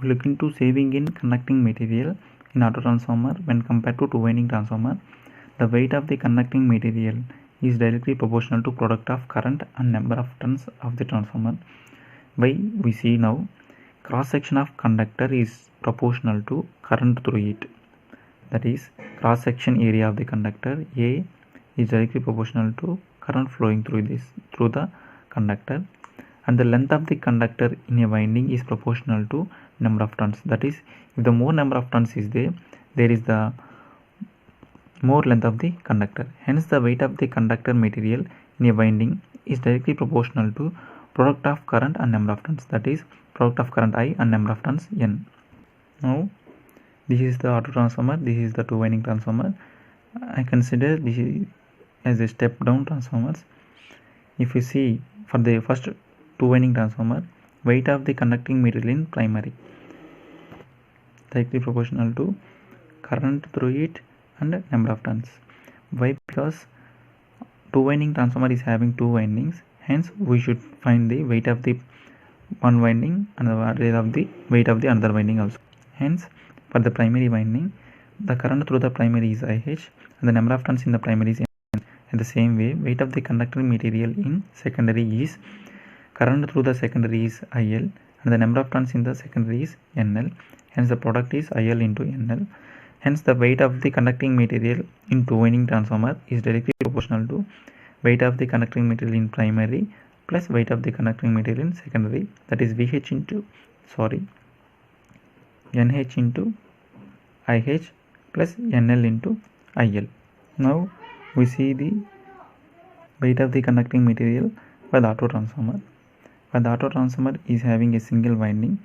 we look into saving in conducting material in auto transformer when compared to two winding transformer. The weight of the conducting material is directly proportional to product of current and number of turns of the transformer. Why we see now, cross section of conductor is proportional to current through it. That is, cross section area of the conductor A is directly proportional to current flowing through the conductor, and the length of the conductor in a winding is proportional to number of turns. That is, if the more number of turns is there is the more length of the conductor. Hence, the weight of the conductor material in a winding is directly proportional to product of current and number of turns. That is, product of current I and number of turns N. Now, this is the auto transformer, this is the two winding transformer. I consider this as a step down transformers. If you see, for the first two winding transformer, weight of the conducting material in primary directly proportional to current through it and number of turns. Why? Because two winding transformer is having two windings, hence we should find the weight of the one winding and the weight of the another winding also. Hence, for the primary winding, the current through the primary is IH and the number of turns in the primary is N. In the same way, weight of the conducting material in secondary is current through the secondary is IL and the number of turns in the secondary is NL. Hence, the product is IL into NL. Hence, the weight of the conducting material in two winding transformer is directly proportional to weight of the conducting material in primary plus weight of the conducting material in secondary. That is NH into IH plus NL into IL. Now we see the weight of the conducting material for the auto transformer. For the auto transformer is having a single winding.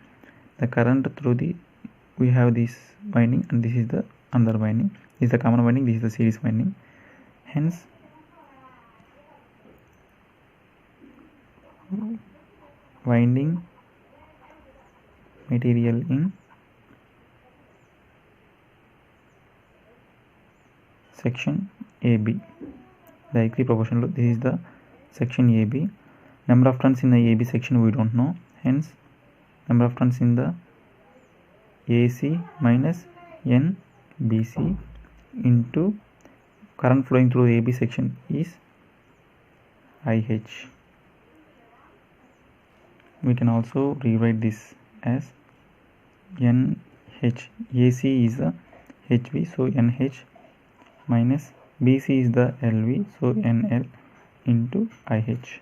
The current through we have this winding and this is the another winding. This is the common winding, this is the series winding. Hence, winding material in section AB directly proportional to, this is the section AB. Number of turns in the AB section we don't know, hence number of turns in the AC minus NBC into current flowing through the AB section is IH. We can also rewrite this as NH. AC is the HV, so NH minus BC is the LV, so NL into IH.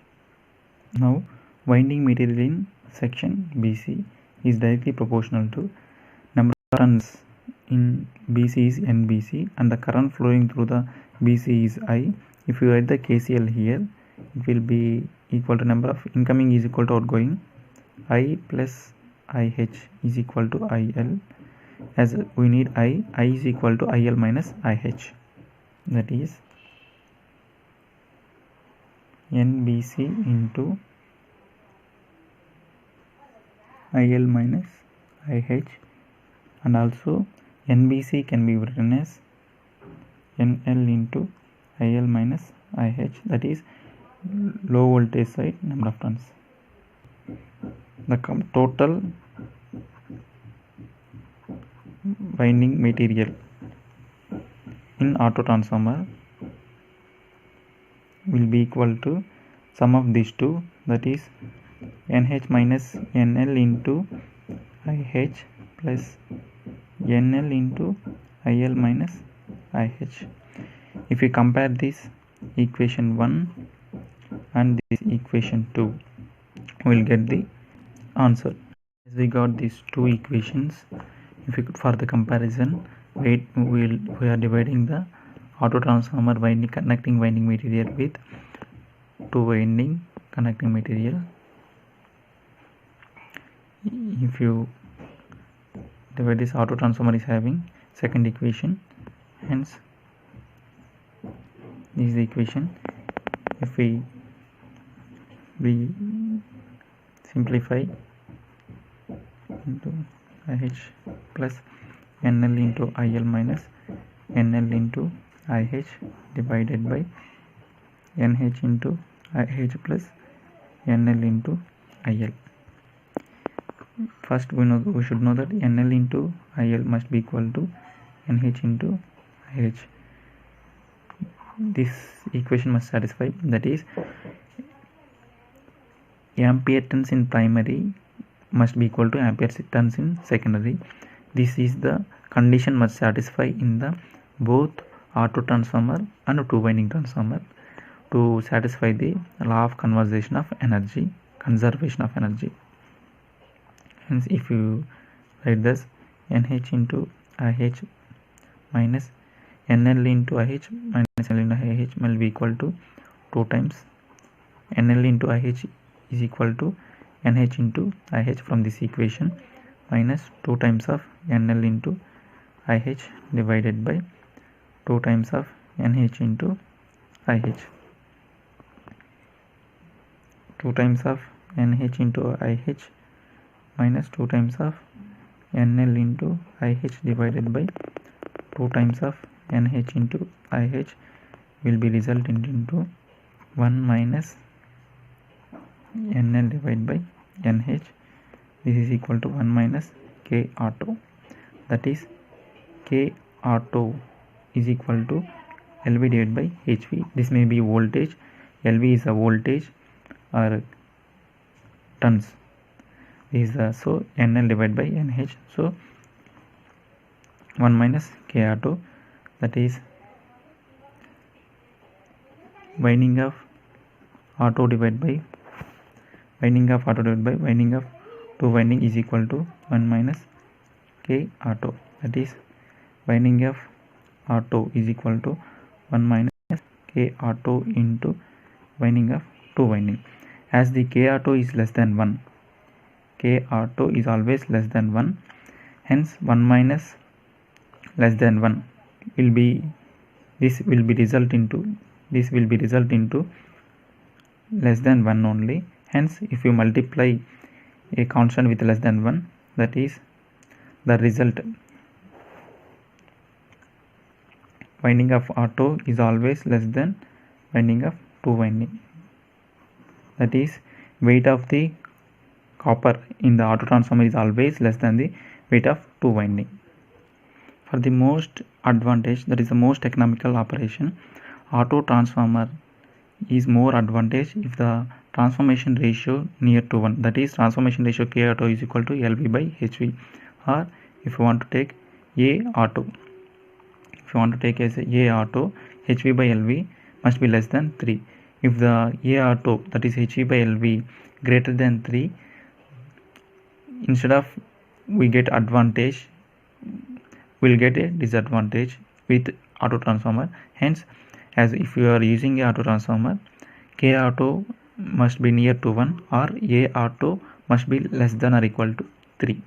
Now, winding material in section BC is directly proportional to number of turns in BC is NBC and the current flowing through the BC is I. If you write the KCL here, it will be equal to number of incoming is equal to outgoing. I plus IH is equal to IL. As we need I is equal to IL minus IH. That is NBC into IL minus IH, and also NBC can be written as NL into IL minus IH, that is low voltage side number of turns. The total winding material in auto transformer will be equal to sum of these two, that is NH minus NL into IH plus NL into IL minus IH. If we compare this equation 1 and this equation 2, we will get the answer. As we got these two equations, if we could, for the comparison, we are dividing the auto transformer winding conducting winding material with two winding conducting material. If you divide this, auto transformer is having second equation, hence this is the equation. If we simplify into IH plus NL into IL minus NL into IH divided by NH into IH plus NL into IL. First we should know that NL into IL must be equal to NH into IH. This equation must satisfy, that is ampere turns in primary must be equal to ampere turns in secondary. This is the condition must satisfy in the both auto transformer and two winding transformer to satisfy the law of conservation of energy. Hence, if you write this, NH into IH minus NL into IH minus NL into IH will be equal to 2 times NL into IH is equal to NH into IH from this equation minus 2 times of NL into IH divided by 2 times of NH into IH. 2 times of NH into IH minus 2 times of NL into IH divided by 2 times of NH into IH will be resultant into 1 minus NL divided by NH. This is equal to 1 minus K auto, that is K auto is equal to LV divided by HV. This may be voltage, LV is a voltage or tons. This is so NL divided by NH, so 1 minus K auto, that is winding of auto divided by winding of two winding is equal to 1 minus K auto, that is winding of auto is equal to 1 minus K auto into winding of two winding. As the K auto is less than 1, K auto is always less than 1, hence 1 minus less than 1 will be, this will be result into less than 1 only. Hence, if you multiply a constant with less than 1, that is the result. Winding of auto is always less than winding of two winding, that is weight of the copper in the auto transformer is always less than the weight of two winding. For the most advantage, that is the most economical operation, auto transformer is more advantage if the transformation ratio near to 1, that is transformation ratio K auto is equal to LV by HV, or if you want to take A auto, as A auto, HV by LV must be less than 3. If the A auto, that is HV by LV, greater than 3, instead of we get advantage, we'll get a disadvantage with auto transformer. Hence, as if you are using a auto transformer, K auto must be near to 1 or A auto must be less than or equal to 3.